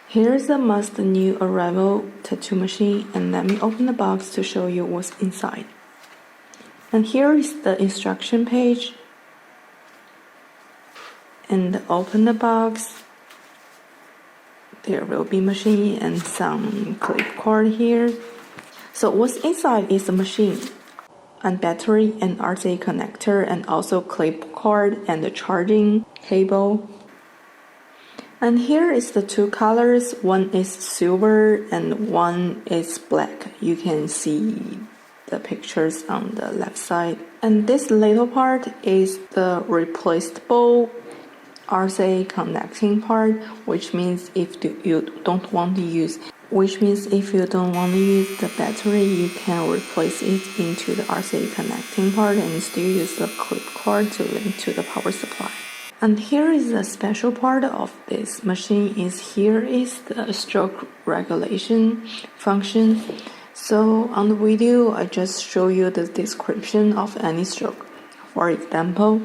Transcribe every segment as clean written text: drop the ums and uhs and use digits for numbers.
Here's the Mast new arrival tattoo machine, and let me open the box to show you what's inside. And here is the instruction page. And open the box. There will be machine and some clip cord here. So what's inside is the machine, and battery and RCA connector, and also clip cord and the charging cable. And here is the two colors. One is silver and one is black. You can see the pictures on the left side. And this little part is the replaceable RCA connecting part, which means if you don't want to use the battery, you can replace it into the RCA connecting part and still use the clip cord to link to the power supply. And here is the special part of this machine here is the stroke regulation function. So on the video, I just show you the description of any stroke. For example,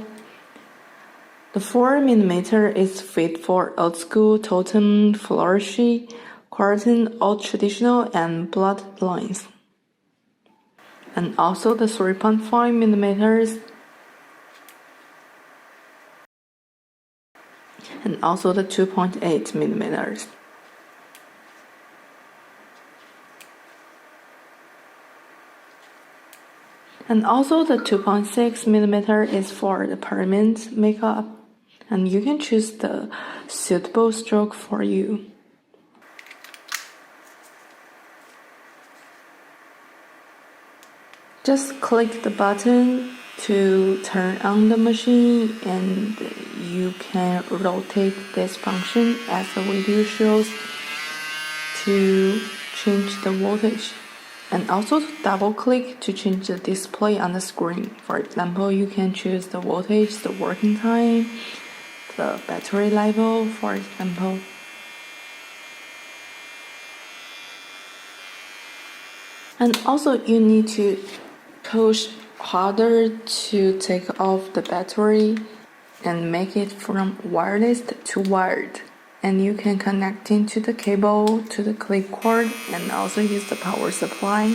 the 4mm is fit for old school, totem, flourishy, quartan, old traditional, and blood lines. And also the 3.5mm and also the 2.8mm. And also the 2.6mm is for the permanent makeup, and you can choose the suitable stroke for you. Just click the button to turn on the machine, and you can rotate this function as the video shows to change the voltage, and also double click to change the display on the screen. For example, you can choose the voltage, the working time, the battery level, for example. And also you need to push harder to take off the battery and make it from wireless to wired. And you can connect into the cable to the clip cord and also use the power supply.